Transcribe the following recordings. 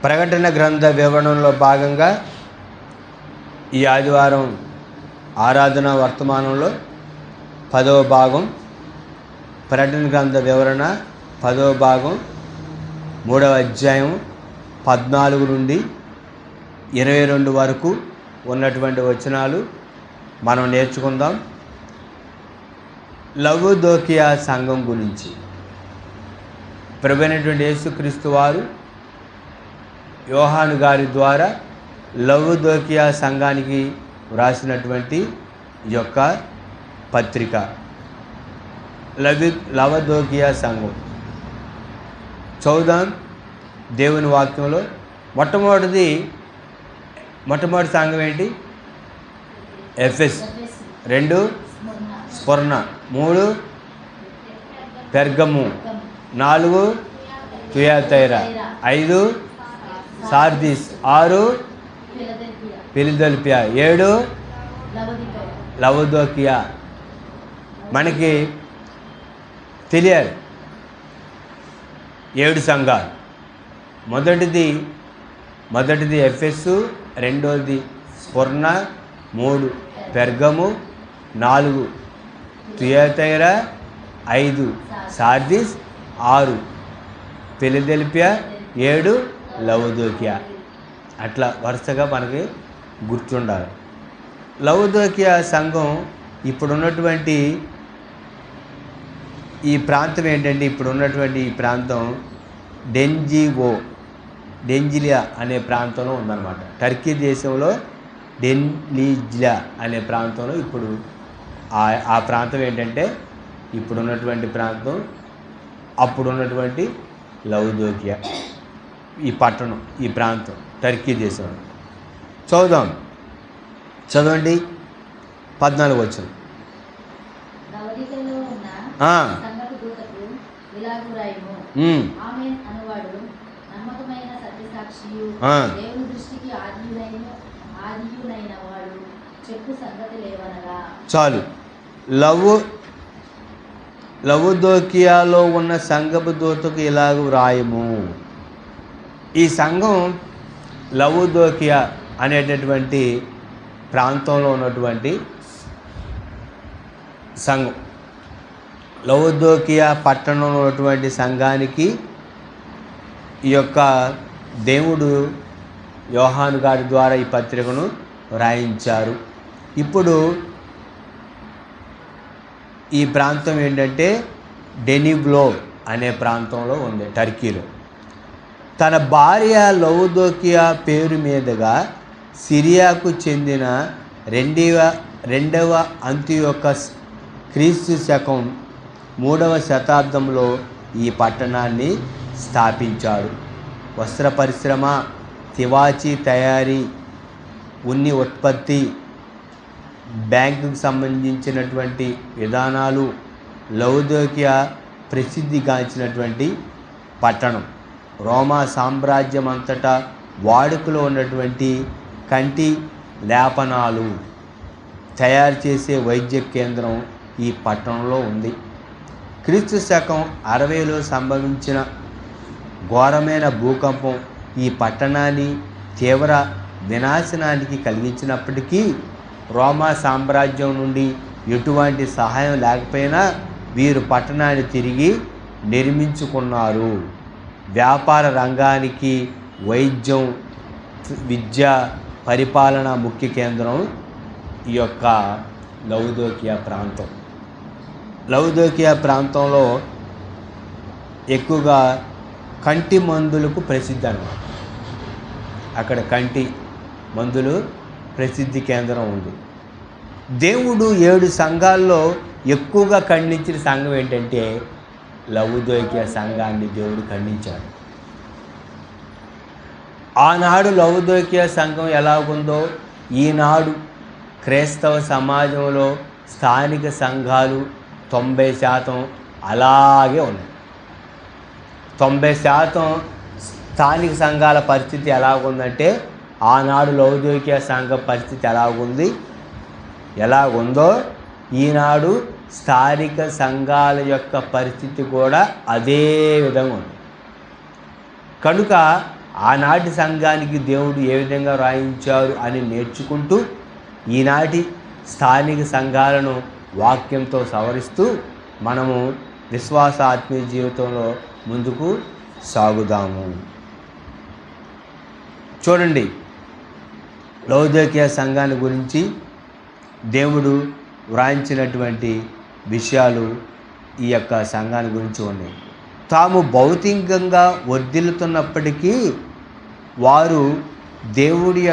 ప్రకటన గ్రంథ వివరణలో భాగంగా ఈ ఆదివారం ఆరాధన వర్తమానంలో 10వ భాగం, ప్రకటన గ్రంథ వివరణ 10వ భాగం 3వ అధ్యాయం 14 నుండి 22 వరకు ఉన్నటువంటి వచనాలు మనం నేర్చుకుందాం. లవోదోకియా సంఘం గురించి ప్రభువైనటువంటి యేసుక్రీస్తు వారు యోహాను గారి ద్వారా లవోదోకియా సంఘానికి వ్రాసినటువంటి ఈ యొక్క పత్రిక లవోదోకియా సంఘం చదువుదాం దేవుని వాక్యంలో. మొట్టమొదటి సంఘం ఏంటి? ఎఫెస్, 2 స్మరణ, 3 పెర్గము, 4 తుయతైర, 5 సార్దీస్, 6 ఫిలదెల్ఫియా, 7 లవోదోకియా. మనకి తెలియాలి 7 సంఘాలు. మొదటిది ఎఫెస్, రెండోది స్మరణ, 3 పెర్గము, 4 తుయతైర, 5 సార్దీస్, 6 ఫిలదెల్ఫియా, 7 లవోదోకియా. అట్లా వరుసగా మనకి గుర్తుండాలి. లవోదోకియా సంఘం ఇప్పుడున్నటువంటి ఈ ప్రాంతం ఏంటంటే, ఇప్పుడున్నటువంటి ఈ ప్రాంతం డెంజిలియా అనే ప్రాంతంలో ఉందన్నమాట. టర్కీ దేశంలో డెన్లిజియా అనే ప్రాంతంలో ఇప్పుడు ఆ ప్రాంతం ఏంటంటే ఇప్పుడున్నటువంటి ప్రాంతం, అప్పుడున్నటువంటి లవోదోకియా. ఈ పట్టణం, ఈ ప్రాంతం టర్కీ దేశం. చదవండి 14 వచనం. చాలు. లవోదోకియాలో ఉన్న సంఘపు దూతకు ఇలాగ వ్రాయము. ఈ సంఘం లవోదోకియా అనేటటువంటి ప్రాంతంలో ఉన్నటువంటి సంఘం. లవోదోకియా పట్టణంలో ఉన్నటువంటి సంఘానికి ఈ యొక్క దేవుడు యోహాను గారి ద్వారా ఈ పత్రికను వ్రాయించారు. ఇప్పుడు ఈ ప్రాంతం ఏంటంటే డెనిబ్లో అనే ప్రాంతంలో ఉంది, టర్కీలో. తన భార్య లవోదోకియా పేరు మీదుగా సిరియాకు చెందిన రెండవ అంతియోకస్ క్రీస్తు శకం 3వ శతాబ్దంలో ఈ పట్టణాన్ని స్థాపించాడు. వస్త్ర పరిశ్రమ, తివాచీ తయారీ, ఉన్ని ఉత్పత్తి, బ్యాంకుకు సంబంధించినటువంటి విధానాలు లవోదోకియా ప్రసిద్ధిగాంచినటువంటి పట్టణం. రోమా సామ్రాజ్యం అంతటా వాడుకలో ఉన్నటువంటి కంటి లేపనాలు తయారు చేసే వైద్య కేంద్రం ఈ పట్టణంలో ఉంది. క్రీస్తు శకం 60లో సంభవించిన ఘోరమైన భూకంపం ఈ పట్టణాన్ని తీవ్ర వినాశనానికి కలిగించినప్పటికీ రోమా సామ్రాజ్యం నుండి ఎటువంటి సహాయం లేకపోయినా వీరు పట్టణాన్ని తిరిగి నిర్మించుకున్నారు. వ్యాపార రంగానికి వైద్యం, విద్య, పరిపాలన ముఖ్య కేంద్రం ఈ యొక్క లవోదోకియా ప్రాంతం. లవోదోకియా ప్రాంతంలో ఎక్కువగా కంటి మందులకు ప్రసిద్ధి అన్నమాట. అక్కడ కంటి మందులు ప్రసిద్ధి కేంద్రం ఉంది. దేవుడు 7 సంఘాల్లో ఎక్కువగా ఖండించిన సంఘం ఏంటంటే లవోదోకియా సంఘాన్ని దేవుడు ఖండించాడు. ఆనాడు లవోదోకియా సంఘం ఎలాగుందో ఈనాడు క్రైస్తవ సమాజంలో స్థానిక సంఘాలు 90% అలాగే ఉన్నాయి. 90% స్థానిక సంఘాల పరిస్థితి ఎలాగుందంటే ఆనాడు లవోదోకియా సంఘ పరిస్థితి ఎలాగుందో ఈనాడు స్థానిక సంఘాల యొక్క పరిస్థితి కూడా అదే విధంగా ఉంది. కనుక ఆనాటి సంఘానికి దేవుడు ఏ విధంగా రాయించారు అని నేర్చుకుంటూ ఈనాటి స్థానిక సంఘాలను వాక్యంతో సవరిస్తూ మనము విశ్వాస ఆత్మీయ జీవితంలో ముందుకు సాగుదాము. చూడండి, లౌదోకియా సంఘాన్ని గురించి దేవుడు వ్రాయించినటువంటి విషయాలు ఈ యొక్క సంఘాన్ని గురించి ఉన్నాయి. తాము భౌతికంగా వర్ధిల్లుతున్నప్పటికీ వారు దేవుడిని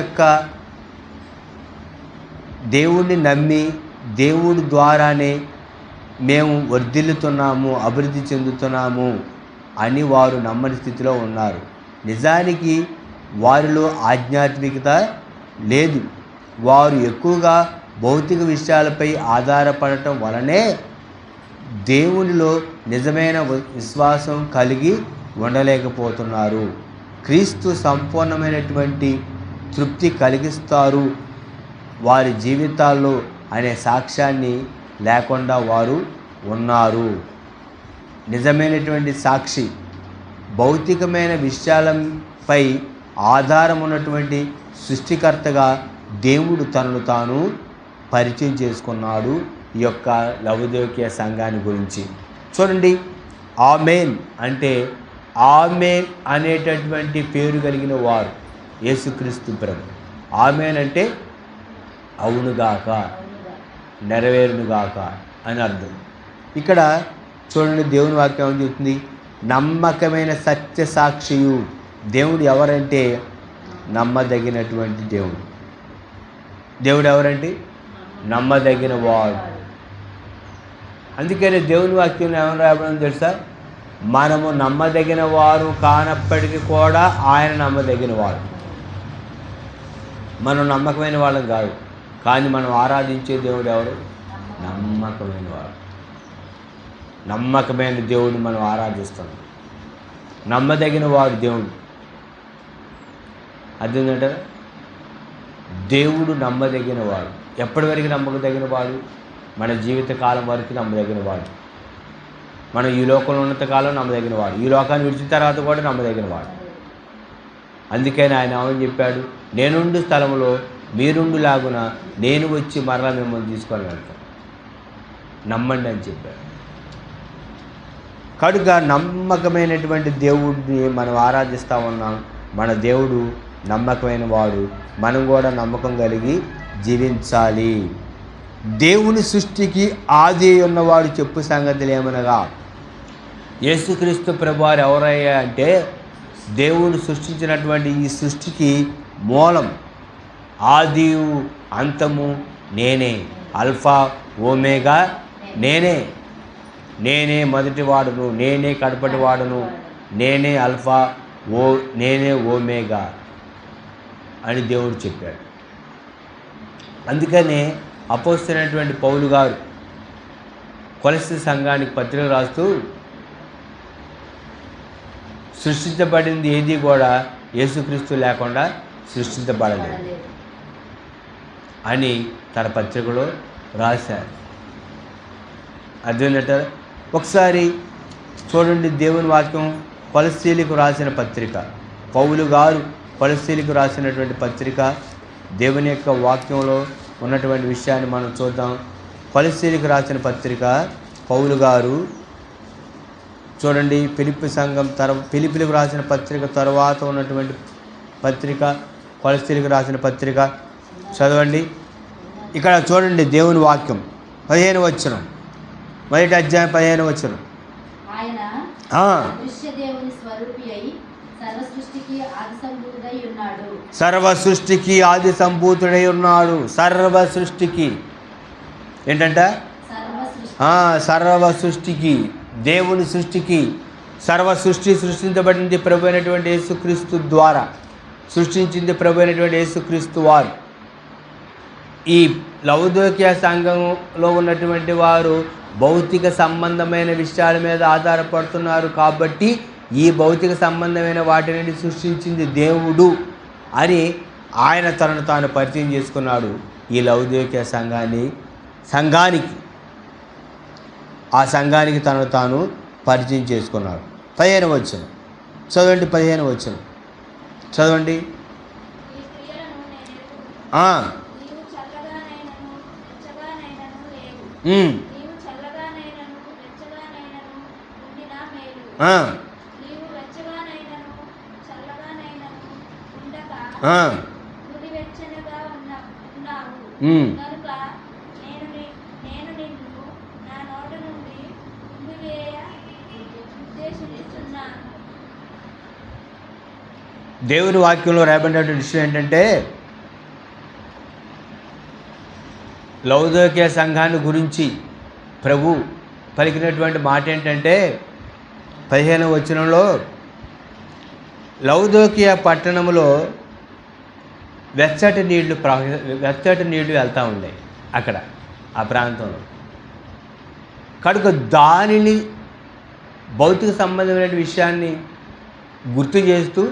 నమ్మి దేవుడి ద్వారానే మేము వర్ధిల్లుతున్నాము, అభివృద్ధి చెందుతున్నాము అని వారు నమ్మని స్థితిలో ఉన్నారు. నిజానికి వారిలో ఆధ్యాత్మికత లేదు. వారు ఎక్కువగా భౌతిక విషయాలపై ఆధారపడటం వలనే దేవునిలో నిజమైన విశ్వాసం కలిగి ఉండలేకపోతున్నారు. క్రీస్తు సంపూర్ణమైనటువంటి తృప్తి కలిగిస్తారు వారి జీవితాల్లో అనే సాక్ష్యాన్ని లేకుండా వారు ఉన్నారు. నిజమైనటువంటి సాక్షి భౌతికమైన విషయాలపై ఆధారం ఉన్నటువంటి సృష్టికర్తగా దేవుడు తనను తాను పరిచయం చేసుకున్నాడు. ఈ యొక్క లవోదికీయ సంఘాన్ని గురించి చూడండి. ఆమేన్ అంటే ఆమేన్ అనేటటువంటి పేరు కలిగిన వారు యేసుక్రీస్తు ప్రభు. ఆమేన్ అంటే అవునుగాక, నెరవేరునుగాక అని అర్థం. ఇక్కడ చూడండి, దేవుని వాక్యం ఏం చెప్తుంది? నమ్మకమైన సత్య సాక్షియు. దేవుడు ఎవరంటే నమ్మదగినటువంటి దేవుడు. దేవుడు ఎవరంటే నమ్మదగిన వాడు. అందుకని దేవుని వాక్యం ఏమని రాయబడిందో తెలుసా? మనము నమ్మదగిన వారు కానప్పటికీ కూడా ఆయన నమ్మదగిన వాడు. మనం నమ్మకమైన వాళ్ళం కాదు, కానీ మనం ఆరాధించే దేవుడు ఎవరు? నమ్మకమైన వాడు. నమ్మకమైన దేవుడు మనం ఆరాధిస్తాం. నమ్మదగిన వాడు దేవుడు. అదేంటంటే దేవుడు నమ్మదగిన వాడు. ఎప్పటి వరకు నమ్మకదగిన వాడు? మన జీవితకాలం వరకు నమ్మదగిన వాడు. మనం ఈ లోకంలో ఉన్నంత కాలం నమ్మదగిన వాడు. ఈ లోకాన్ని విడిచిన తర్వాత కూడా నమ్మదగిన వాడు. అందుకని ఆయన ఏమని చెప్పాడు? నేనుండు స్థలంలో మీరుండు లాగున నేను వచ్చి మరలా మిమ్మల్ని తీసుకొని వెళ్తాను, నమ్మండి అని చెప్పాడు. కనుక నమ్మకమైనటువంటి దేవుడిని మనం ఆరాధిస్తూ ఉన్నాం. మన దేవుడు నమ్మకమైన వాడు. మనం కూడా నమ్మకం కలిగి జీవించాలి. దేవుని సృష్టికి ఆది ఉన్నవాడు చెప్పు సంగతులు ఏమనగా, యేసుక్రీస్తు ప్రభువారు ఎవరయ్యా అంటే దేవుడు సృష్టించినటువంటి ఈ సృష్టికి మూలం, ఆది అంతము నేనే, ఆల్ఫా ఓమేగా నేనే మొదటి వాడును, నేనే కడపటి వాడును, నేనే ఆల్ఫా నేనే ఓమేగా అని దేవుడు చెప్పాడు. అందుకనే అపోస్తలుడైనటువంటి పౌలు గారు కొలస్సీ సంఘానికి పత్రిక రాస్తూ సృష్టించబడింది ఏది కూడా యేసుక్రీస్తు లేకుండా సృష్టించబడలేదు అని తన పత్రికలో రాశారు. అదేంట ఒకసారి చూడండి, దేవుని వాక్యం కొలస్సీలకు రాసిన పత్రిక, పౌలు గారు కొలస్సీలకు రాసినటువంటి పత్రిక, దేవుని యొక్క వాక్యంలో ఉన్నటువంటి విషయాన్ని మనం చూద్దాం. కొలస్సీలకు రాసిన పత్రిక పౌలు గారు చూడండి, ఫిలిప్పీలకు రాసిన పత్రిక తర్వాత ఉన్నటువంటి పత్రిక కొలస్సీలకు రాసిన పత్రిక చదవండి. ఇక్కడ చూడండి, దేవుని వాక్యం 15వ వచనం, మొదటి అధ్యాయం 15వ వచనం. సర్వ సృష్టికి ఆది సంభూతుడై ఉన్నాడు. సర్వ సృష్టికి ఏంటంట? సర్వ సృష్టికి, దేవుని సృష్టికి. సర్వ సృష్టి సృష్టించబడింది ప్రభు అయినటువంటి యేసుక్రీస్తు ద్వారా. సృష్టించింది ప్రభు అయినటువంటి యేసుక్రీస్తు వారు. ఈ లవోదికీయ సంఘంలో ఉన్నటువంటి వారు భౌతిక సంబంధమైన విషయాల మీద ఆధారపడుతున్నారు. కాబట్టి ఈ భౌతిక సంబంధమైన వాటిని సృష్టించింది దేవుడు అని ఆయన తనను తాను పరిచయం చేసుకున్నాడు. ఈ లవోదికీయ సంఘానికి ఆ సంఘానికి తనను తాను పరిచయం చేసుకున్నాడు. 15వ వచనం చదవండి. 15వ వచనం. చదవండి. దేవుని వాక్యంలో రాయబడినటువంటి విషయం ఏంటంటే, లౌదోకియ సంఘాన్ని గురించి ప్రభు పలికినటువంటి మాట ఏంటంటే 15వ వచనంలో, లౌదోకియ పట్టణంలో వెచ్చటి నీళ్లు వెళ్తూ ఉన్నాయి అక్కడ ఆ ప్రాంతంలో. కనుక దానిని భౌతిక సంబంధమైన విషయాన్ని గుర్తు చేస్తూ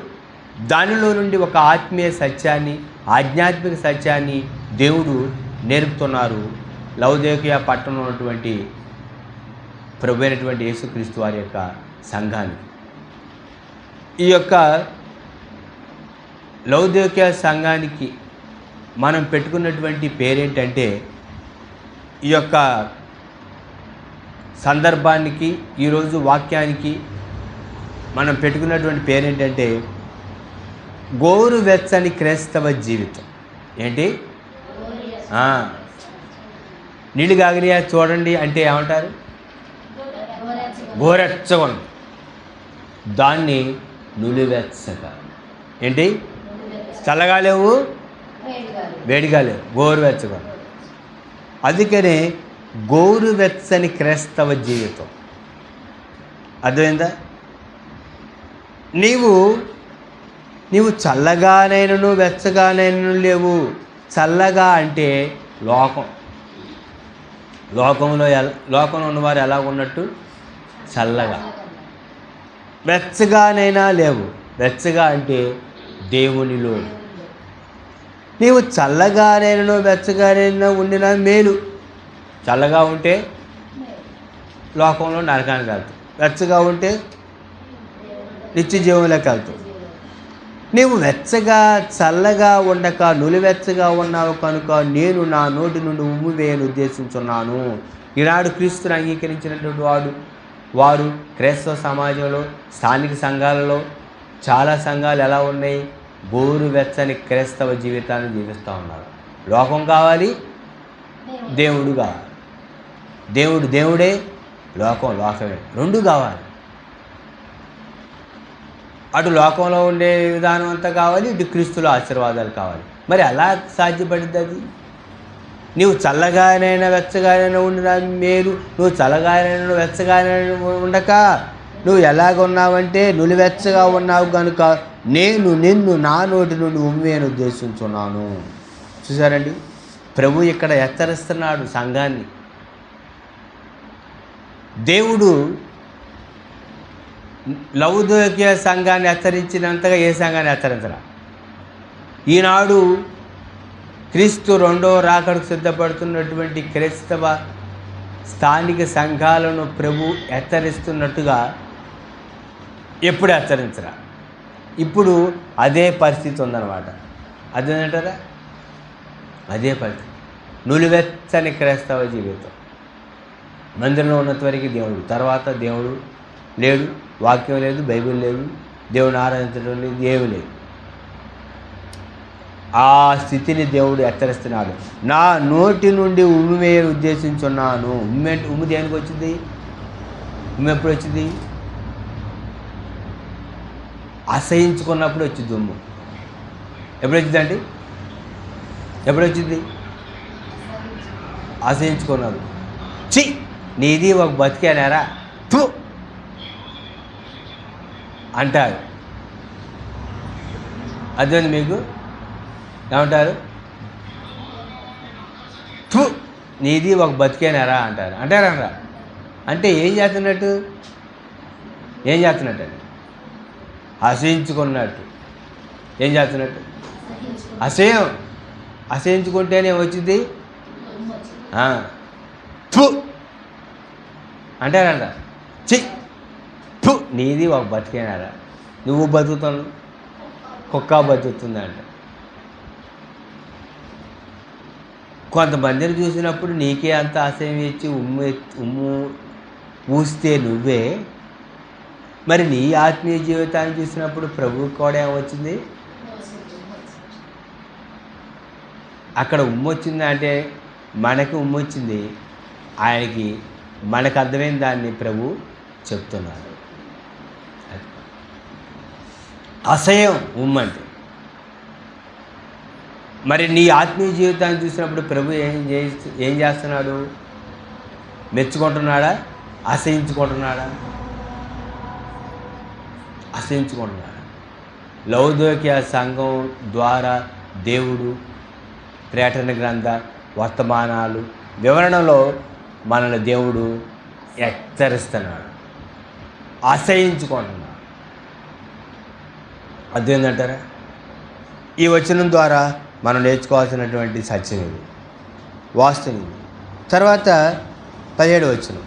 దానిలో నుండి ఒక ఆత్మీయ సత్యాన్ని, ఆధ్యాత్మిక సత్యాన్ని దేవుడు నేర్పుతున్నారు లౌదోకియ పట్టణంలో ఉన్నటువంటి ప్రభు అయినటువంటి యేసుక్రీస్తు వారి యొక్క సంఘానికి. ఈ యొక్క లౌదోకియ సంఘానికి మనం పెట్టుకున్నటువంటి పేరేంటంటే, ఈ యొక్క సందర్భానికి, ఈరోజు వాక్యానికి మనం పెట్టుకున్నటువంటి పేరేంటంటే గోరువెచ్చని క్రైస్తవ జీవితం. ఏంటి? నీళ్ళు కాగిరియా చూడండి అంటే ఏమంటారు? గోరెచ్చగా. దాన్ని నులివెచ్చగా. ఏంటి? చల్లగా లేవు, వేడిగా లేవు, గోరువెచ్చగా. అందుకనే గోరువెచ్చని క్రైస్తవ జీవితం. అర్థమైందా? నీవు చల్లగానైనను వెచ్చగానైనను లేవు. చల్లగా అంటే లోకంలో ఉన్నవారు ఎలా ఉన్నట్టు చల్లగా. వెచ్చగానైనా లేవు. వెచ్చగా అంటే దేవునిలో. నీవు చల్లగానైనను వెచ్చగానైనా ఉండినా మేలు. చల్లగా ఉంటే లోకంలో నరకానికి వెళ్తావు, వెచ్చగా ఉంటే నిత్య జీవంలోకి వెళ్తావు. నీవు వెచ్చగా చల్లగా ఉండక నులివెచ్చగా ఉన్నావు కనుక నేను నా నోటి నుండి ఉమ్ము వేయను ఉద్దేశించున్నాను. ఈనాడు క్రీస్తుని అంగీకరించినటువంటి వారు క్రైస్తవ సమాజంలో, స్థానిక సంఘాలలో చాలా సంఘాలు ఎలా ఉన్నాయి? గోరువెచ్చని క్రైస్తవ జీవితాన్ని జీవిస్తూ ఉన్నారు. లోకం కావాలి, దేవుడు కావాలి. దేవుడే, లోకమే, రెండు కావాలి. అటు లోకంలో ఉండే విధానం అంతా కావాలి, ఇటు క్రీస్తులో ఆశీర్వాదాలు కావాలి. మరి ఎలా సాధ్యపడింది అది? నీవు చల్లగానైనా వెచ్చగానైనా ఉండినా మేలు. నువ్వు చల్లగానైనా వెచ్చగానైనా ఉండక నువ్వు ఎలాగున్నావంటే నులివెచ్చగా ఉన్నావు కనుక నేను నిన్ను నా నోటి నుండి ఉమ్మేను ఉద్దేశించున్నాను. చూసారండి, ప్రభు ఇక్కడ హెచ్చరిస్తున్నాడు సంఘాన్ని. దేవుడు లౌదోకియ సంఘాన్ని హెచ్చరించినంతగా ఏ సంఘాన్ని హెచ్చరించరా. ఈనాడు క్రీస్తు రెండో రాకడకు సిద్ధపడుతున్నటువంటి క్రైస్తవ స్థానిక సంఘాలను ప్రభు హెచ్చరిస్తున్నట్టుగా ఎప్పుడు హెచ్చరించరా. ఇప్పుడు అదే పరిస్థితి ఉందన్నమాట. అదేంటారా? అదే పరిస్థితి. నులివెచ్చని క్రైస్తవ జీవితం. మందిరంలో ఉన్నంత వరకు దేవుడు, తర్వాత దేవుడు లేడు, వాక్యం లేదు, బైబిల్ లేదు, దేవుని ఆరాధించడం లేదు, ఏమీ లేదు. ఆ స్థితిని దేవుడు హెచ్చరిస్తున్నాడు. నా నోటి నుండి ఉమ్ము వేయను ఉద్దేశించున్నాను. ఉమ్ము దేనికి వచ్చింది? ఉమ్ము ఎప్పుడు వచ్చింది? అసహించుకున్నప్పుడు వచ్చింది ఉమ్ము. ఎప్పుడు వచ్చిందండి? ఎప్పుడు వచ్చింది? అసహించుకున్నాడు. చి నీది ఒక బతికేనారా తూ అంటారు. అర్థమైంది మీకు? ఏమంటారు? తూ నీది ఒక బతికేనారా అంటారు. అంటారా? అంటే ఏం చేస్తున్నట్టు అండి? అసహించుకున్నట్టు. ఏం చేస్తున్నట్టు? అసహించుకుంటేనే వచ్చింది. తూ అంటారంట. చి తూ నీది ఒక బతికేనారా, నువ్వు బతుకుతాను కుక్క బతుకుతుందంట. కొంతమందిని చూసినప్పుడు నీకే అంత అసహ్యం ఇచ్చి ఉమ్ము ఊస్తే నువ్వే, మరి నీ ఆత్మీయ జీవితాన్ని చూసినప్పుడు ప్రభువుకి కూడా ఏమొచ్చింది? అక్కడ ఉమ్మొచ్చింది అంటే మనకి ఉమ్మొచ్చింది, ఆయనకి మనకు అర్థమైన దాన్ని ప్రభు చెప్తున్నాడు. అసహ్యం ఉమ్మంటే. మరి నీ ఆత్మీయ జీవితాన్ని చూసినప్పుడు ప్రభు ఏం చేస్తున్నాడు? మెచ్చుకుంటున్నాడా? అసహించుకుంటున్నాడా? అసహించుకుంటున్నాడా? లౌదోక్య సంఘం ద్వారా దేవుడు ప్రకటన గ్రంథ వర్తమానాలు వివరణలో మనల్ని దేవుడు హెచ్చరిస్తున్నాడు, అసహించుకుంటున్నాడు. అదేంటంటారా? ఈ వచనం ద్వారా మనం నేర్చుకోవాల్సినటువంటి సత్యం ఇది, వాస్తవం ఇది. తర్వాత 17వ వచనం.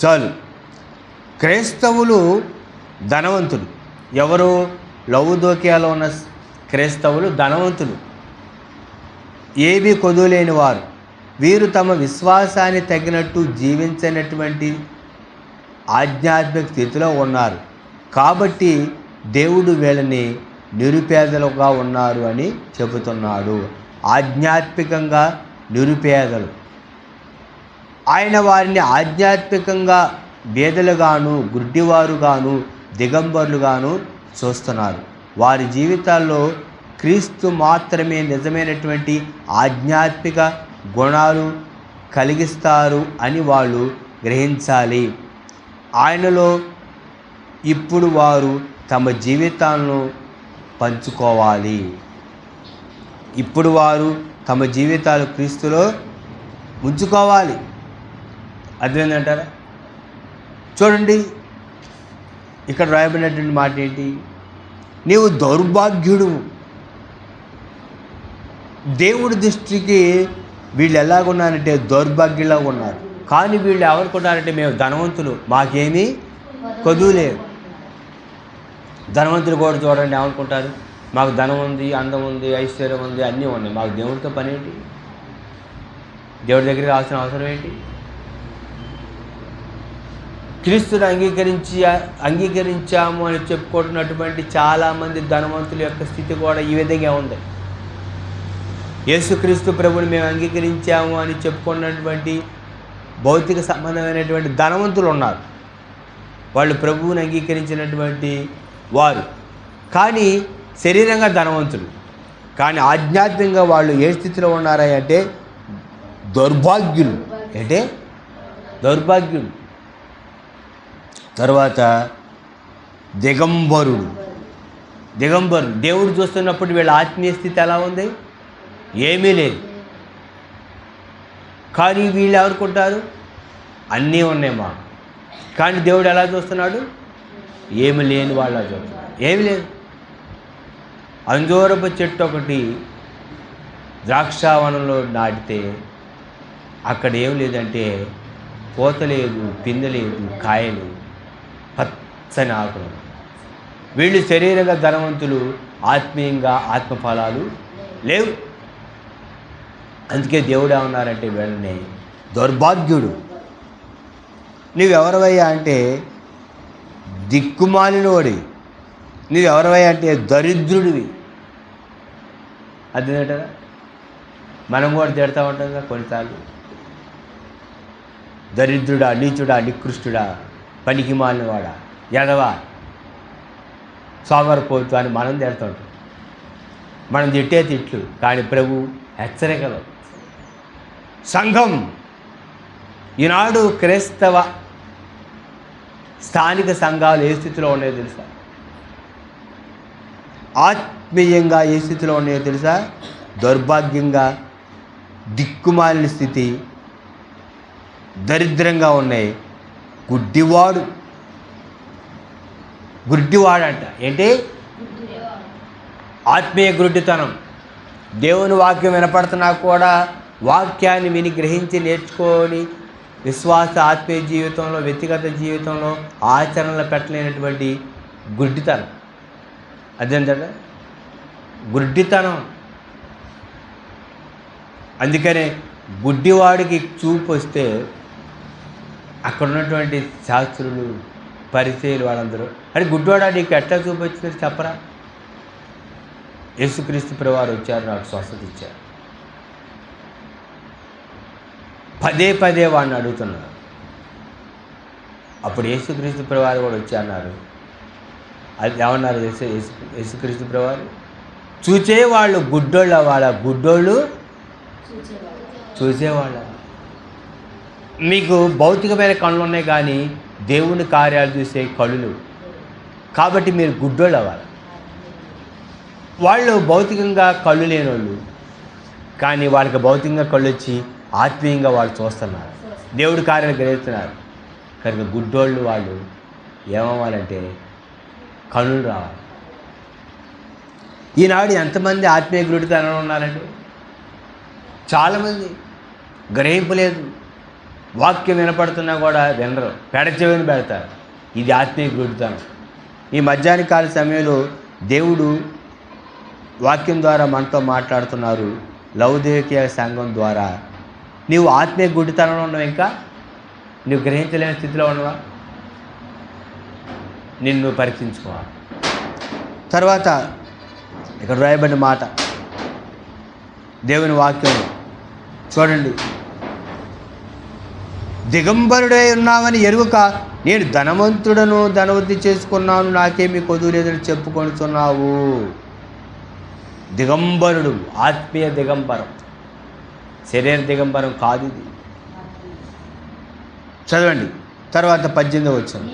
చాలు. క్రైస్తవులు ధనవంతులు. ఎవరు? లౌదోకియాలో ఉన్న క్రైస్తవులు ధనవంతులు, ఏమీ కొదువులేని వారు. వీరు తమ విశ్వాసాన్ని తగినట్టు జీవించినటువంటి ఆధ్యాత్మిక స్థితిలో ఉన్నారు. కాబట్టి దేవుడు వీళ్ళని నిరుపేదలుగా ఉన్నారు అని చెబుతున్నాడు. ఆధ్యాత్మికంగా నిరుపేదలు. ఆయన వారిని ఆధ్యాత్మికంగా బేదలుగాను, గుడ్డివారుగాను, దిగంబరులుగాను చూస్తున్నారు. వారి జీవితాల్లో క్రీస్తు మాత్రమే నిజమైనటువంటి ఆధ్యాత్మిక గుణాలు కలిగిస్తారు అని వాళ్ళు గ్రహించాలి. ఆయనలో ఇప్పుడు వారు తమ జీవితాలను పంచుకోవాలి. ఇప్పుడు వారు తమ జీవితాలు క్రీస్తులో ఉంచుకోవాలి. అదేంటంటారా? చూడండి, ఇక్కడ రాయబడినటువంటి మాట ఏంటి? నీవు దౌర్భాగ్యుడు. దేవుడి దృష్టికి వీళ్ళు ఎలాగున్నారంటే దౌర్భాగ్యులా ఉన్నారు. కానీ వీళ్ళు ఎవరుకున్నారంటే మేము ధనవంతులు, మాకేమీ కొదువులేదు. ధనవంతులు కూడా చూడండి ఏమనుకుంటారు, మాకు ధనం ఉంది, అందం ఉంది, ఐశ్వర్యం ఉంది, అన్నీ ఉన్నాయి, మాకు దేవుడితో పని ఏంటి? దేవుడి దగ్గరికి రావాల్సిన అవసరం ఏంటి? క్రీస్తుని అంగీకరించాము అని చెప్పుకుంటున్నటువంటి చాలామంది ధనవంతుల యొక్క స్థితి కూడా ఈ విధంగా ఉంది. యేసుక్రీస్తు ప్రభుని మేము అంగీకరించాము అని చెప్పుకున్నటువంటి భౌతిక సంబంధమైనటువంటి ధనవంతులు ఉన్నారు. వాళ్ళు ప్రభువుని అంగీకరించినటువంటి వారు, కానీ శరీరంగా ధనవంతులు, కానీ ఆధ్యాత్మికంగా వాళ్ళు ఏ స్థితిలో ఉన్నారా అంటే దౌర్భాగ్యులు. అంటే దౌర్భాగ్యులు. తర్వాత దిగంబరుడు. దేవుడు చూస్తున్నప్పుడు వీళ్ళ ఆత్మీయ స్థితి ఎలా ఉంది? ఏమీ లేదు. కానీ వీళ్ళు ఎవరుకుంటారు? అన్నీ ఉన్నాయి మా. కానీ దేవుడు ఎలా చూస్తున్నాడు? ఏమి లేని వాళ్ళ చూస్తున్నాడు. ఏమి లేదు. అంజూరపు చెట్టు ఒకటి ద్రాక్షావనంలో నాటితే అక్కడ ఏం లేదంటే పూత లేదు, పిందె లేదు, కాయ లేదు, పచ్చని ఆకులు. వీళ్ళు శరీరంగా ధనవంతులు, ఆత్మీయంగా ఆత్మఫలాలు లేవు. అందుకే దేవుడు ఏమన్నారంటే వీళ్ళని దౌర్భాగ్యుడు. నువ్వెవరవయ్యా అంటే దిక్కుమాలినోడి. నువ్వెవరవయ్యా అంటే దరిద్రుడివి. అదేంటరా? మనం కూడా తిడతా ఉంటాం కదా కొన్నిసార్లు, దరిద్రుడా, నీచుడా, నికృష్టుడా, పనికి మాలినవాడా, ఎదవా, సోమరిపోతు అని మనం తిడుతుంటాం. మనం తిట్టే తిట్లు, కానీ ప్రభు హెచ్చరికలు. సంఘం ఈనాడు క్రైస్తవ స్థానిక సంఘాలు ఏ స్థితిలో ఉన్నాయో తెలుసా? ఆత్మీయంగా ఏ స్థితిలో ఉన్నాయో తెలుసా? దౌర్భాగ్యంగా, దిక్కుమాలిన స్థితి, దరిద్రంగా ఉన్నాయి. గుడ్డివాడు, గుడ్డివాడంట. ఏంటి? ఆత్మీయ గుడ్డితనం. దేవుని వాక్యం వినపడుతున్నా కూడా వాక్యాన్ని విని గ్రహించి నేర్చుకొని విశ్వాస ఆత్మీయ జీవితంలో, వ్యక్తిగత జీవితంలో ఆచరణలో పెట్టలేనటువంటి గుడ్డితనం. అదేంటంటే గుడ్డితనం. అందుకనే గుడ్డివాడికి చూపు వస్తే అక్కడ ఉన్నటువంటి శాస్త్రులు, పరిచయులు వాళ్ళందరూ, అంటే గుడ్డివాడా నీకు ఎట్లా చూపు వచ్చింది చెప్పరా? యేసుక్రీస్తు ప్రభువారు వచ్చారు, నాకు స్వస్థత ఇచ్చారు. పదే పదే వాడిని అడుగుతున్నారు. అప్పుడు యేసుక్రీస్తు ప్రభువారు కూడా వచ్చి అన్నారు, అది ఏమన్నారు? యేసుక్రీస్తు ప్రభువారు చూచేవాళ్ళు గుడ్డోళ్ళు అవ్వాలా, గుడ్డోళ్ళు చూసేవాళ్ళ. మీకు భౌతికమైన కళ్ళు ఉన్నాయి కానీ దేవుని కార్యాలు చూసే కళ్ళు, కాబట్టి మీరు గుడ్డోళ్ళు అవ్వాలి. వాళ్ళు భౌతికంగా కళ్ళు లేనోళ్ళు, కానీ వాళ్ళకి భౌతికంగా కళ్ళు వచ్చి ఆత్మీయంగా వాళ్ళు చూస్తున్నారు, దేవుడి కార్యాలు గ్రహిస్తున్నారు. కనుక గుడ్డోళ్ళు వాళ్ళు ఏమవ్వాలంటే కళ్ళు రావాలి. ఈనాడు ఎంతమంది ఆత్మీయ గుడితనం ఉన్నారండి? చాలామంది గ్రహింపు లేదు, వాక్యం వినపడుతున్నా కూడా వినరు, పెడచెవిని పెడతారు. ఇది ఆత్మీయ గుడితనం. ఈ మధ్యాహ్న కాల సమయంలో దేవుడు వాక్యం ద్వారా మనతో మాట్లాడుతున్నారు. లౌదీకీయ సంఘం ద్వారా నీవు ఆత్మీయ గుడితనంలో ఉన్నావు, ఇంకా నువ్వు గ్రహించలేని స్థితిలో ఉన్నావా? నిన్ను పరీక్షించుకోవాలి. తర్వాత ఇక్కడ రాయబడిన మాట దేవుని వాక్యం చూడండి. దిగంబరుడై ఉన్నామని ఎరుగక నేను ధనవంతుడను, ధనవృద్ధి చేసుకున్నాను, నాకేమీ కొదువు లేదని చెప్పుకొనుచున్నావు. దిగంబరుడు, ఆత్మీయ దిగంబరం, శరీర దిగంబరం కాదు ఇది. చదవండి తర్వాత 18 వచ్చాను.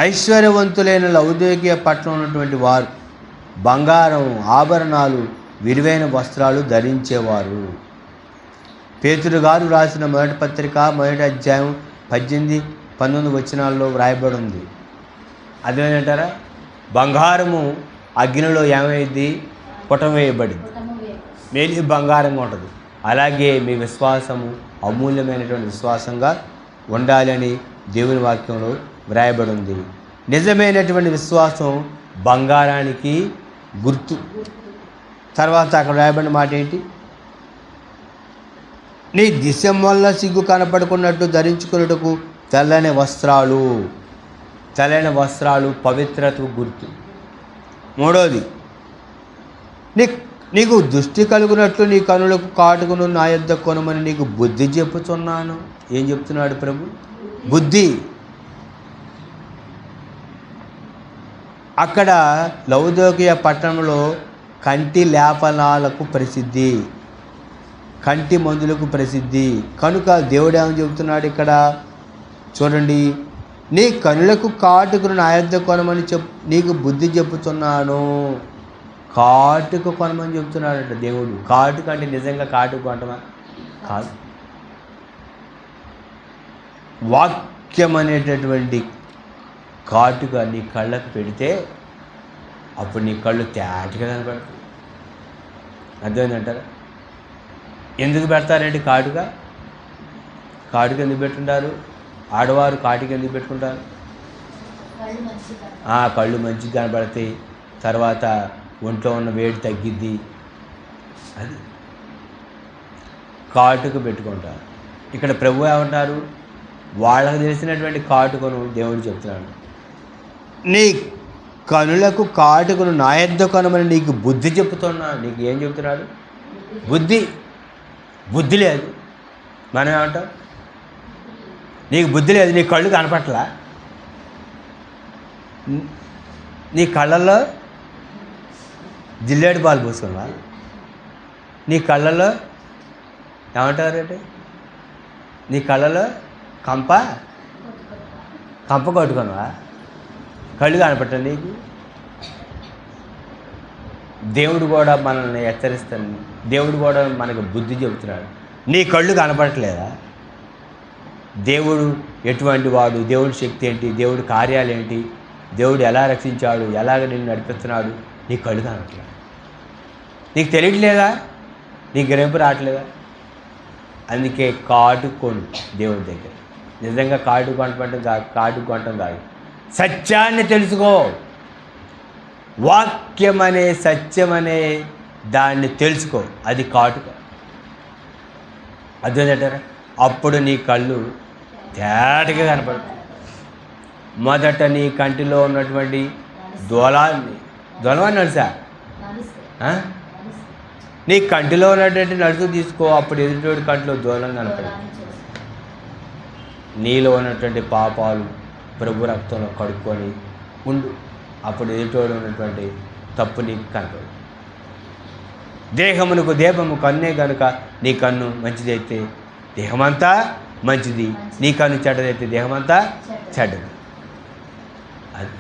ఐశ్వర్యవంతులైన లౌదీకీయ పట్టణంలో ఉన్నటువంటి వారు బంగారం, ఆభరణాలు, విలువైన వస్త్రాలు ధరించేవారు. పేతురు గారు రాసిన మొదటి పత్రిక 1వ అధ్యాయం 18-19 వచనాల్లో వ్రాయబడి ఉంది. అదేంటారా? బంగారము అగ్నిలో ఏమైంది? పుటవేయబడింది, మేలి బంగారంగా ఉంటుంది. అలాగే మీ విశ్వాసము అమూల్యమైనటువంటి విశ్వాసంగా ఉండాలని దేవుని వాక్యంలో వ్రాయబడి ఉంది. నిజమైనటువంటి విశ్వాసం బంగారానికి గుర్తు. తర్వాత అక్కడ వ్రాయబడిన మాట ఏంటి? నీ దిశం వల్ల సిగ్గు కనపడుకున్నట్టు ధరించుకున్నట్టుకు తెల్లని వస్త్రాలు. తెల్లని వస్త్రాలు పవిత్రతకు గుర్తు. మూడోది, నీకు దృష్టి కలుగునట్లు నీ కనులకు కాటుకును నా యొద్ద కొనమని నీకు బుద్ధి చెప్పుచున్నాను. ఏం చెప్తున్నాడు ప్రభు? బుద్ధి. అక్కడ లౌదీకీయ పట్టణంలో కంటి లేపనాలకు ప్రసిద్ధి, కంటి మందులకు ప్రసిద్ధి. కనుక దేవుడు ఏమని చెబుతున్నాడు ఇక్కడ చూడండి, నీ కనులకు కాటుకును నా యొద్ద కొనమని నీకు బుద్ధి చెప్పుతున్నాను. కాటుకు కొనమని చెప్తున్నాడంట దేవుడు. కాటుకు అంటే నిజంగా కాటుకు అంటమా? కాదు. వాక్యం అనేటటువంటి కాటుక నీ కళ్ళకు పెడితే అప్పుడు నీ కళ్ళు తేటగా కనపడతాయి. అర్థమైందంటారా? ఎందుకు పెడతారండి కాటుక? కాటుక ఎందుకు పెట్టుకుంటారు? ఆడవారు కాటుక ఎందుకు పెట్టుకుంటారు? కళ్ళు మంచిగా కనపడతాయి, తర్వాత ఒంట్లో ఉన్న వేడి తగ్గిద్ది, అది కాటుక పెట్టుకుంటారు. ఇక్కడ ప్రభు ఏమంటారు? వాళ్ళకు తెలిసినటువంటి కాటుకను దేవుడు చెప్తున్నాడు. నీ కనులకు కాటుకను నా యొద్ద కొనమని నీకు బుద్ధి చెప్తున్నా. నీకు ఏం చెప్తున్నాడు? బుద్ధి. బుద్ధి లేదు. మనం ఏమంటాం? నీకు బుద్ధి లేదు, నీ కళ్ళు కనపట్లా, నీ కళ్ళల్లో జిల్లేడు పాలు పోసుకున్నా, నీ కళ్ళలో ఏమంటారంటే నీ కళ్ళలో కంప కంప కట్టుకున్నావా? కళ్ళు కనపట్టండి నీకు? దేవుడు కూడా మనల్ని హెచ్చరిస్తాడు. దేవుడు కూడా మనకు బుద్ధి చెబుతున్నాడు. నీ కళ్ళు కనపడట్లేదా? దేవుడు ఎటువంటి వాడు, దేవుడి శక్తి ఏంటి, దేవుడి కార్యాలు ఏంటి, దేవుడు ఎలా రక్షించాడు, ఎలాగ నిన్ను నడిపిస్తున్నాడు, నీ కళ్ళు కనపట్లేదు. నీకు తెలియట్లేదా? నీకు గ్రహింపు రావట్లేదా? అందుకే కాటుకోను దేవుడి దగ్గర. నిజంగా కాటు కొనటం కాదు, కాటు కొనటం కాదు, సత్యాన్ని తెలుసుకో. వాక్యం అనే సత్యం అనే దాన్ని తెలుసుకో. అది కాటుక. అదేంటారా? అప్పుడు నీ కళ్ళు తేటగా కనపడతాయి. మొదట నీ కంటిలో ఉన్నటువంటి దొలవాన్ని నడుసా, నీ కంటిలో ఉన్నటువంటి నడుసు తీసుకో. అప్పుడు ఎదుటి కంటిలో దూలం కనపడదు. నీలో ఉన్నటువంటి పాపాలు ప్రభు రక్తంలో కడుక్కొని ఉండు. అప్పుడు ఎదుటోడు ఉన్నటువంటి తప్పు నీకు కనపడదు. దేహమునకు దీపము కన్నే కనుక నీ కన్ను మంచిదైతే దేహమంతా మంచిది, నీ కన్ను చెడ్డదైతే దేహమంతా చెడ్డది. అది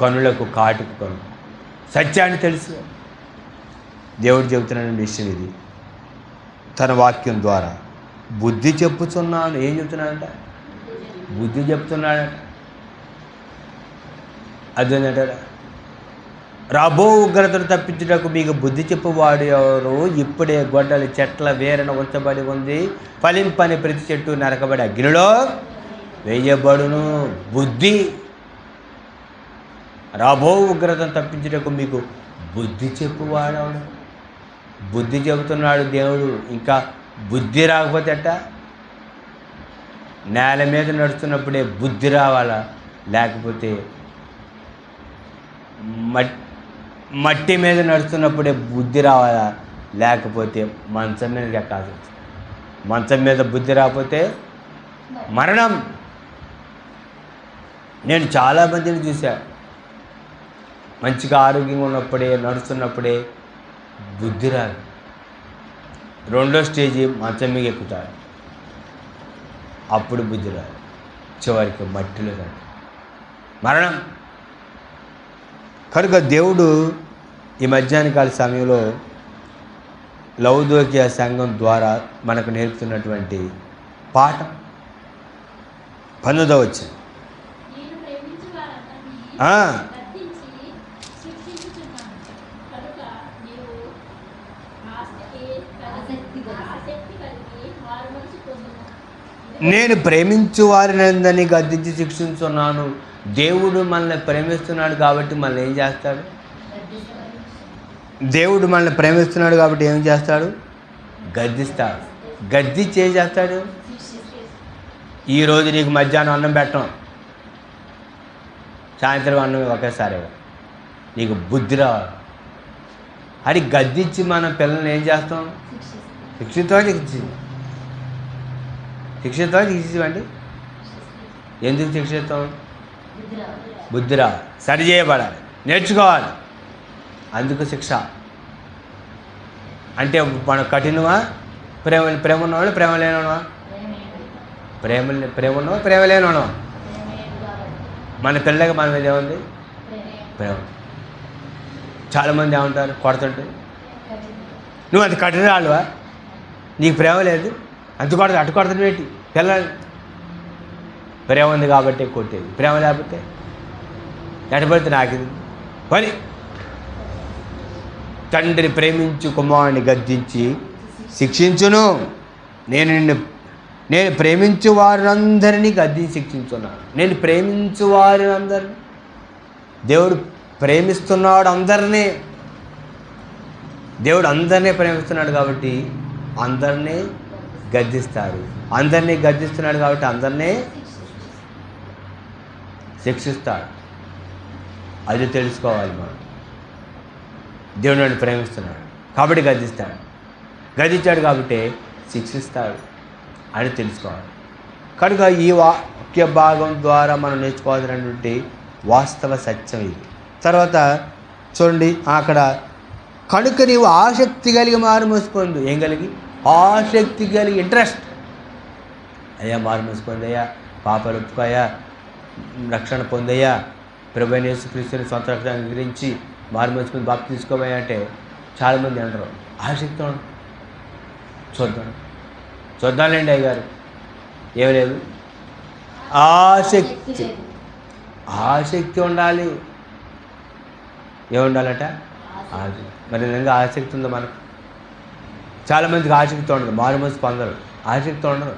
కన్నులకు కాటుకు కన్ను. సత్యాన్ని తెలుసు. దేవుడు చెబుతున్న విషయం ఇది. తన వాక్యం ద్వారా బుద్ధి చెప్పుచున్నాను. ఏం చెప్తున్నాడంట? బుద్ధి చెప్తున్నాడట. అదేంటంటారా? రాబో ఉగ్రతను తప్పించుటకు మీకు బుద్ధి చెప్పువాడు ఎవరు? ఇప్పుడే గొడ్డలి చెట్ల వేరన ఉంచబడి ఉంది, ఫలింపని ప్రతి చెట్టు నరకబడి అగ్నిలో వేయబడును. బుద్ధి. రాబో ఉగ్రతను తప్పించుటకు మీకు బుద్ధి చెప్పువాడు ఎవడు? బుద్ధి చెబుతున్నాడు దేవుడు. ఇంకా బుద్ధి రాకపోతే అట్ట? నేల మీద నడుస్తున్నప్పుడే బుద్ధి రావాలా? లేకపోతే మట్టి మీద నడుస్తున్నప్పుడే బుద్ధి రావాలా? లేకపోతే మంచం మీద ఎక్కాల్సి వచ్చింది. మంచం మీద బుద్ధి రాకపోతే మరణం. నేను చాలామందిని చూశాను, మంచిగా ఆరోగ్యంగా ఉన్నప్పుడే నడుస్తున్నప్పుడే బుద్ధి రాదు. రెండో స్టేజీ మంచం మీద ఎక్కుతారు, అప్పుడు బుద్ధి రాదు. చివరికి మట్టిలో రాదు, మరణం. కనుక దేవుడు ఈ మధ్యాహ్నకాల సమయంలో లౌదోకియ సంఘం ద్వారా మనకు నేర్పుతున్నటువంటి పాఠం 19వ వచనం. నేను ప్రేమించు వారినందరినీ గద్దించి శిక్షించున్నాను. దేవుడు మనల్ని ప్రేమిస్తున్నాడు కాబట్టి మనల్ని ఏం చేస్తాడు? దేవుడు మనల్ని ప్రేమిస్తున్నాడు కాబట్టి ఏం చేస్తాడు? గద్దిస్తాడు. గద్దించి ఏం చేస్తాడు? ఈరోజు నీకు మధ్యాహ్నం అన్నం పెట్టం, సాయంత్రం అన్నం ఒకేసారి నీకు బుద్ధి రావాలి. అది గద్దించి మన పిల్లల్ని ఏం చేస్తాం? శిక్షిస్తామండి. ఎందుకు శిక్షిస్తాం? బుద్ధి రావాలి, సరి చేయబడాలి, నేర్చుకోవాలి. అందుకు శిక్ష. అంటే మన కఠినమా? ప్రేమ ఉన్నవాడు, ప్రేమ లేనివాడు? ప్రేమ ఉన్నవా, ప్రేమ లేనివాడు? మన పిల్లకి మన మీద ఏముంది? ప్రేమ. చాలామంది ఏమంటారు కొడుతుంటే, నువ్వు అంత కఠినరాలువా, నీకు ప్రేమ లేదు, అంత కొడతా అటు కొడతాను పెట్టి పిల్లలు. ప్రేమ ఉంది కాబట్టి కొట్టేది, ప్రేమ లేకపోతే ఎటపడితే నాకిది పని. తండ్రి ప్రేమించు కుమారుని గద్దించి శిక్షించును. నేను ప్రేమించు వారందరినీ గద్దించి శిక్షించున్నాను. నేను ప్రేమించు వారందరినీ. దేవుడు ప్రేమిస్తున్నాడు అందరినీ. దేవుడు అందరినీ ప్రేమిస్తున్నాడు కాబట్టి అందరినీ గద్దిస్తాడు. అందరినీ గద్దిస్తున్నాడు కాబట్టి అందరినీ శిక్షిస్తాడు. అది తెలుసుకోవాలి మనం. దేవుడు నన్ను ప్రేమిస్తున్నాడు కాబట్టి గద్దిస్తాడు, గద్దించాడు కాబట్టి శిక్షిస్తాడు అని తెలుసుకోవాలి. కనుక ఈ వాక్య భాగం ద్వారా మనం నేర్చుకోవాల్సినటువంటి వాస్తవ సత్యం ఇది. తర్వాత చూడండి, అక్కడ కనుక నీవు ఆసక్తి కలిగి మారు మోసిపోండు. ఏం కలిగి? ఆసక్తి కలిగి, ఇంట్రెస్ట్. అయ్యా మారు మోసిపోండి, అయ్యా పాపాలు ఒప్పుకోయా, రక్షణ పొందయ్యా, ప్రభువైన యేసుక్రీస్తుని సొంత రక్షణ అంగీకరించి మారుమనసుకుని బాప్తి తీసుకోబోయా అంటే చాలామంది అంటారు ఆసక్తి ఉండదు. చూద్దాంలేండి అయ్యగారు, ఏమి లేదు, ఆసక్తి ఉండాలి. ఏముండాలట? ఆసక్తి. మరి నిజంగా ఆసక్తి ఉందా మనకు? చాలామందికి ఆసక్తి ఉండదు, మారుమనసు పొందరు, ఆసక్తి ఉండదు.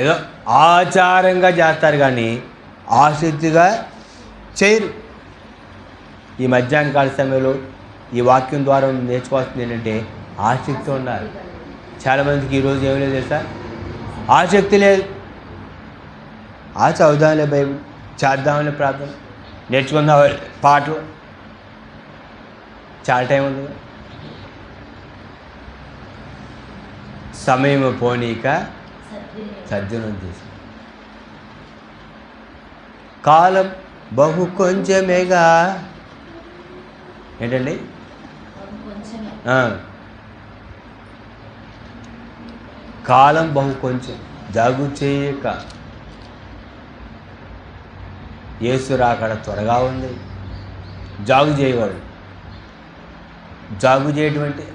ఏదో ఆచారంగా చేస్తారు కానీ ఆసక్తిగా చేయరు. ఈ మధ్యాహ్న కాల సమయంలో ఈ వాక్యం ద్వారా నేర్చుకోవాల్సింది ఏంటంటే ఆసక్తి ఉండాలి. చాలామందికి ఈరోజు ఏమి లేదు తెలుసా? ఆసక్తి లేదు. చదువుదాంలే బైబిల్, చేద్దాంలే ప్రార్థన, నేర్చుకుందాం పాటలు, చాలా టైం ఉంది. సమయం పోనీక సద్వినియోగం చేసి, కాలం బహు కొంచెమేగా. ఏంటండి? కాలం బహు కొంచెం, జాగు చేయక. యేసు రాకడ త్వరగా ఉంది. జాగు చేయవాడు. జాగు చేయటువంటి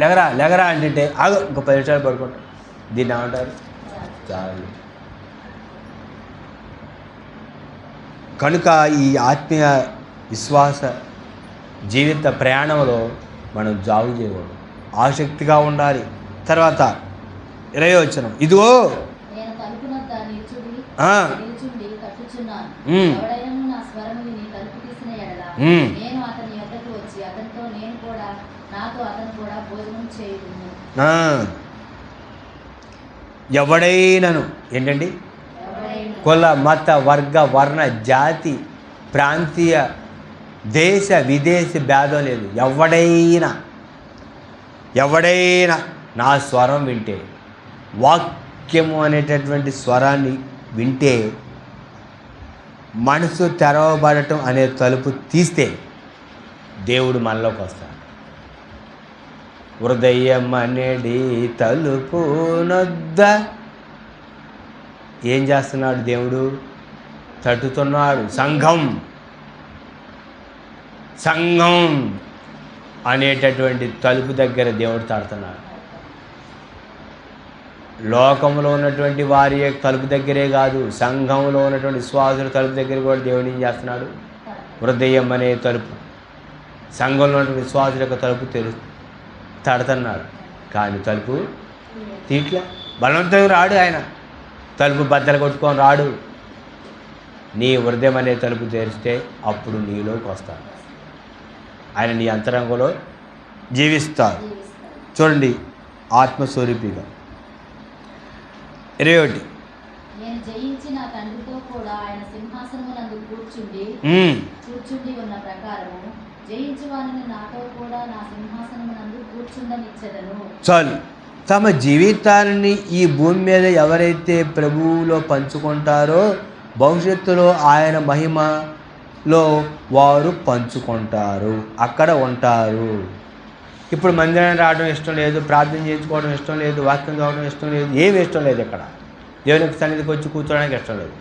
లెగరా లెగరా అంటే ఆగు, ఇంకో 10 నిమిషాలు పడుకుంటాం. దీన్ని ఏమంటారు? జాగు. కనుక ఈ ఆత్మీయ విశ్వాస జీవిత ప్రయాణంలో మనం జాగు చేయకూడదు, ఆసక్తిగా ఉండాలి. తర్వాత 20వ వచనం, ఇదిగో ఎవడైనను, ఏంటండి? కుల మత వర్గ వర్ణ జాతి ప్రాంతీయ దేశ విదేశ భేదం లేదు. ఎవడైనా నా స్వరం వింటే, వాక్యము అనేటటువంటి స్వరాన్ని వింటే, మనసు తెరవబడటం అనే తలుపు తీస్తే దేవుడు మనలోకి వస్తాడు. హృదయం అనేది తలుపు నొద్ద ఏం చేస్తున్నాడు దేవుడు? తట్టుతున్నాడు. సంఘం అనేటటువంటి తలుపు దగ్గర దేవుడు తడుతున్నాడు. లోకంలో ఉన్నటువంటి వారి తలుపు దగ్గరే కాదు, సంఘంలో ఉన్నటువంటి విశ్వాసుల తలుపు దగ్గర కూడా దేవుడు ఏం చేస్తున్నాడు? హృదయం అనే తలుపు, సంఘంలో ఉన్నటువంటి విశ్వాసుల యొక్క తలుపు తడుతున్నాడు. కానీ తలుపు తీట్లే. బలవంతంగా రాడు ఆయన, తలుపు బద్దలు కొట్టుకొని రాడు. నీ హృదయం అనే తలుపు తెరిస్తే అప్పుడు నీలోకి వస్తాడు. ఆయన నీ అంతరంగంలో జీవిస్తాడు. చూడండి, ఆత్మస్వరూపిగా. 21, నేను జయించి నా తండ్రితో కూడా ఆయన సింహాసనమునందు కూర్చుండి ఉన్న ప్రకారము జయించి వారిని నాతో కూడా నా సింహాసనమునందు కూర్చుండనిచ్చెదను. చాలు. తమ జీవితాన్ని ఈ భూమి మీద ఎవరైతే ప్రభువులో పంచుకుంటారో భవిష్యత్తులో ఆయన మహిమలో వారు పంచుకుంటారు, అక్కడ ఉంటారు. ఇప్పుడు మందిరానికి రావడం ఇష్టం లేదు, ప్రార్థన చేయించుకోవడం ఇష్టం లేదు, వాక్యం చదవడం ఇష్టం లేదు, ఏమి ఇష్టం లేదు. ఇక్కడ దేవునికి సన్నిధికి వచ్చి కూర్చోడానికి ఇష్టం లేదు.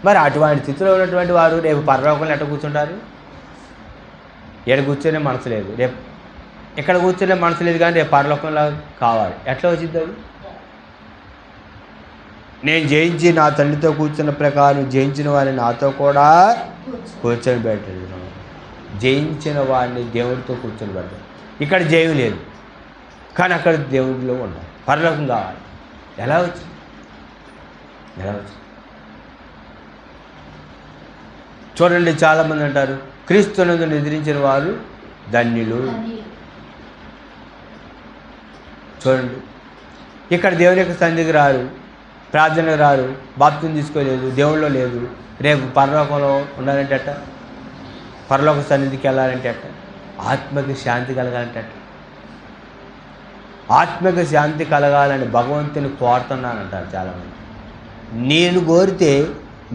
మరి అటువంటి స్థితిలో ఉన్నటువంటి వారు రేపు పరలోకంలో ఎట్లా కూర్చుంటారు? ఇక్కడ కూర్చొనే మనసు లేదు, రేపు ఇక్కడ కూర్చొనే మనసు లేదు, కానీ రేపు పరలోకంలో కావాలి. ఎట్లా వచ్చింది అది? నేను జయించి నా తండ్రితో కూర్చున్న ప్రకారం జయించిన వారిని నాతో కూడా కూర్చొని పెట్టాడు. జయించిన వారిని దేవుడితో కూర్చొని పెడతాడు. ఇక్కడ జయం లేదు, కానీ అక్కడ దేవుడిలో ఉండాలి, పరలోకం కావాలి. ఎలా వచ్చింది? చూడండి, చాలామంది అంటారు క్రీస్తునందు నిద్రించిన వారు ధన్యులు. చూడండి, ఇక్కడ దేవుని యొక్క సన్నిధికి రారు, ప్రార్థనకు రారు, బాప్తిసం తీసుకోలేదు, దేవుళ్ళో లేదు, రేపు పరలోకంలో ఉండాలంటే అట్ట, పరలోక సన్నిధికి వెళ్ళాలంటే అట్ట, ఆత్మకి శాంతి కలగాలంటే అట్ట. ఆత్మకి శాంతి కలగాలని భగవంతుని కోరుతున్నానంటారు చాలామంది. నేను కోరితే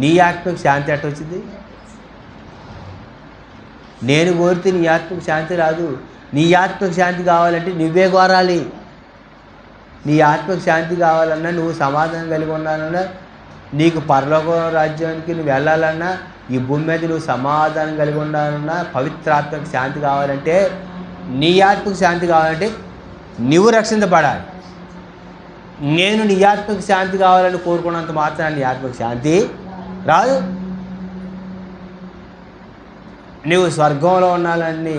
నీ ఆత్మకి శాంతి ఎట్ట వచ్చింది? నేను కోరితే నీ ఆత్మకి శాంతి రాదు. నీ ఆత్మకి శాంతి కావాలంటే నువ్వే కోరాలి. నీ ఆత్మకు శాంతి కావాలన్నా, నువ్వు సమాధానం కలిగి ఉండాలన్నా, నీకు పరలోక రాజ్యానికి నువ్వు వెళ్ళాలన్నా, ఈ భూమి మీద నువ్వు సమాధానం కలిగి ఉండాలన్నా, పవిత్ర ఆత్మకు శాంతి కావాలంటే, నీ ఆత్మకు శాంతి కావాలంటే నువ్వు రక్షించబడాలి. నేను నీ ఆత్మకు శాంతి కావాలని కోరుకున్నంత మాత్రాన నీ ఆత్మకు శాంతి రాదు. నువ్వు స్వర్గంలో ఉండాలని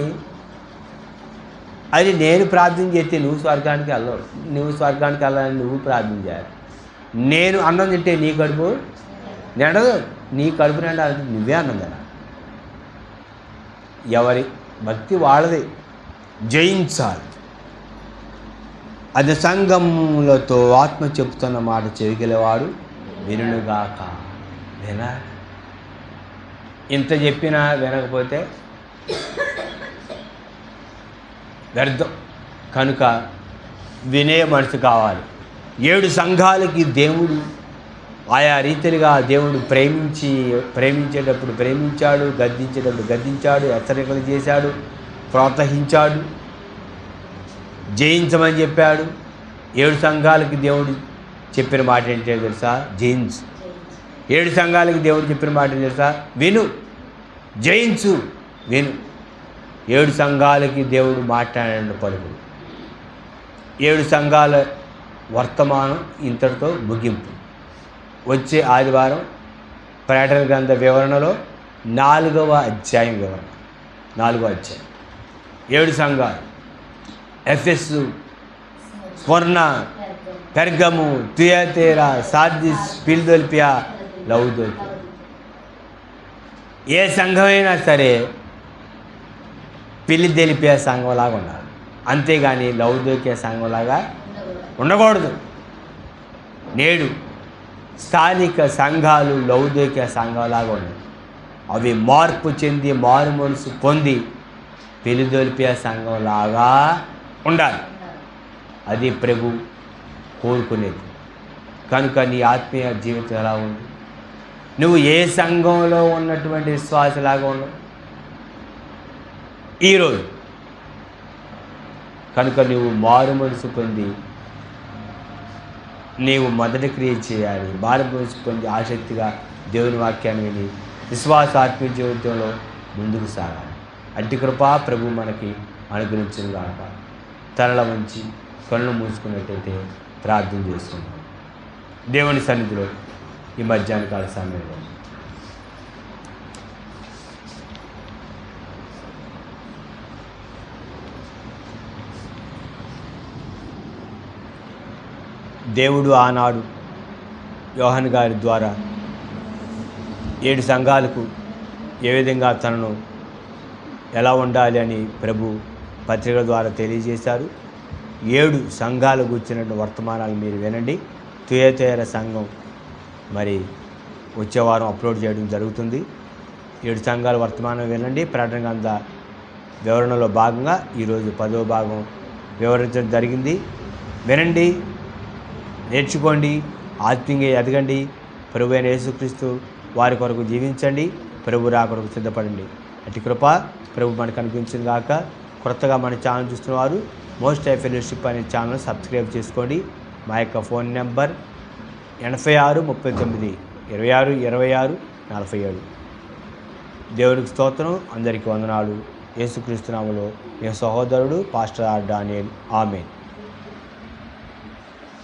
అది నేను ప్రార్థన చేస్తే నువ్వు స్వర్గానికి వెళ్ళవు. నువ్వు స్వర్గానికి వెళ్ళాలని నువ్వు ప్రార్థన చేయాలి. నేను అన్నం తింటే నీ కడుపు నిండదు. నీ కడుపు నిండాలంటే నువ్వే అన్నం తినాలి. ఎవరి భక్తి వాళ్ళది. జయించాలి. అది సంఘములతో ఆత్మ చెప్తున్న మాట చెవిగలవాడు వినుగాక. వినాలి. ఇంత చెప్పినా వినకపోతే వ్యర్థం. కనుక వినే మనసు కావాలి. 7 సంఘాలకి దేవుడు ఆయా రీతిగా దేవుడు ప్రేమించేటప్పుడు ప్రేమించాడు, గద్దించేటప్పుడు గద్దించాడు, హెచ్చరికలు చేశాడు, ప్రోత్సహించాడు, జయించమని చెప్పాడు. 7 సంఘాలకి దేవుడు చెప్పిన మాట ఏంటో తెలుసా? జయించు. 7 సంఘాలకి దేవుడు చెప్పిన మాట తెలుసా? విను. జయించు, విను. 7 సంఘాలకి దేవుడు మాట్లాడిన పలుకులు. 7 సంఘాల వర్తమానం ఇంతటితో ముగింపు. వచ్చే ఆదివారం ప్రకటన గ్రంథ వివరణలో 4వ అధ్యాయం వివరణ. 4వ అధ్యాయం. 7 సంఘాలు: ఎఫెసు, స్మరణ, పెర్గము, థియతైరా, సార్దిస్, ఫిలదెల్ఫియా, లవొదికయ. ఏ సంఘమైనా సరే ఫిలదెల్ఫియా సంఘంలాగా ఉండాలి. అంతేగాని లవొదికయ సంఘంలాగా ఉండకూడదు. నేడు స్థానిక సంఘాలు లవొదికయ సంఘంలాగా ఉన్నాయి. అవి మార్పు చెంది మారు మనసు పొంది ఫిలదెల్ఫియా సంఘంలాగా ఉండాలి. అది ప్రభు కోరుకునేది. కనుక నీ ఆత్మీయ జీవితం ఎలా ఉంది? నువ్వు ఏ సంఘంలో ఉన్నటువంటి విశ్వాసలాగా ఉన్నావు ఈరోజు? కనుక నువ్వు మారు మనసు పొంది నీవు మొదటి క్రియ చేయాలి. మారు మనసు పొంది ఆసక్తిగా దేవుని వాక్యాన్ని విని విశ్వాస ఆత్మీయ జీవితంలో ముందుకు సాగాలి. అట్టి కృప ప్రభు మనకి అనుగ్రహించింది కాక. తలల వంచి కళ్ళు మూసుకున్నట్టయితే ప్రార్థన చేస్తున్నాం. దేవుని సన్నిధిలో ఈ మధ్యాహ్న కాల సమయంలో దేవుడు ఆనాడు యోహాను గారి ద్వారా 7 సంఘాలకు ఏ విధంగా తనను ఎలా ఉండాలి అని ప్రభు పత్రిక ద్వారా తెలియజేశారు. 7 సంఘాలు కూర్చున్నట్టు వర్తమానాలు మీరు వినండి. థియతైరా సంఘం మరి వచ్చే వారం అప్లోడ్ చేయడం జరుగుతుంది. 7 సంఘాల వర్తమానం వినండి. ప్రకటన గ్రంథ వివరణలో భాగంగా ఈరోజు 10వ భాగం వివరించడం జరిగింది. వినండి, నేర్చుకోండి, ఆత్మీయంగా ఎదగండి. ప్రభు అయిన యేసుక్రీస్తు వారి కొరకు జీవించండి. ప్రభు రా కొరకు సిద్ధపడండి. అతి కృప ప్రభు మనకు అనిపించింది కాక. కొత్తగా మన ఛానల్ చూస్తున్నవారు మోస్ట్ హై ఫెలోషిప్ అనే ఛానల్ సబ్స్క్రైబ్ చేసుకోండి. మా యొక్క ఫోన్ నెంబర్ 86 39 26 26 47. దేవుడికి స్తోత్రం. అందరికీ వందనాలు. యేసుక్రీస్తు నామములో మీ సహోదరుడు పాస్టర్ ఆర్ డానియల్. ఆమేన్.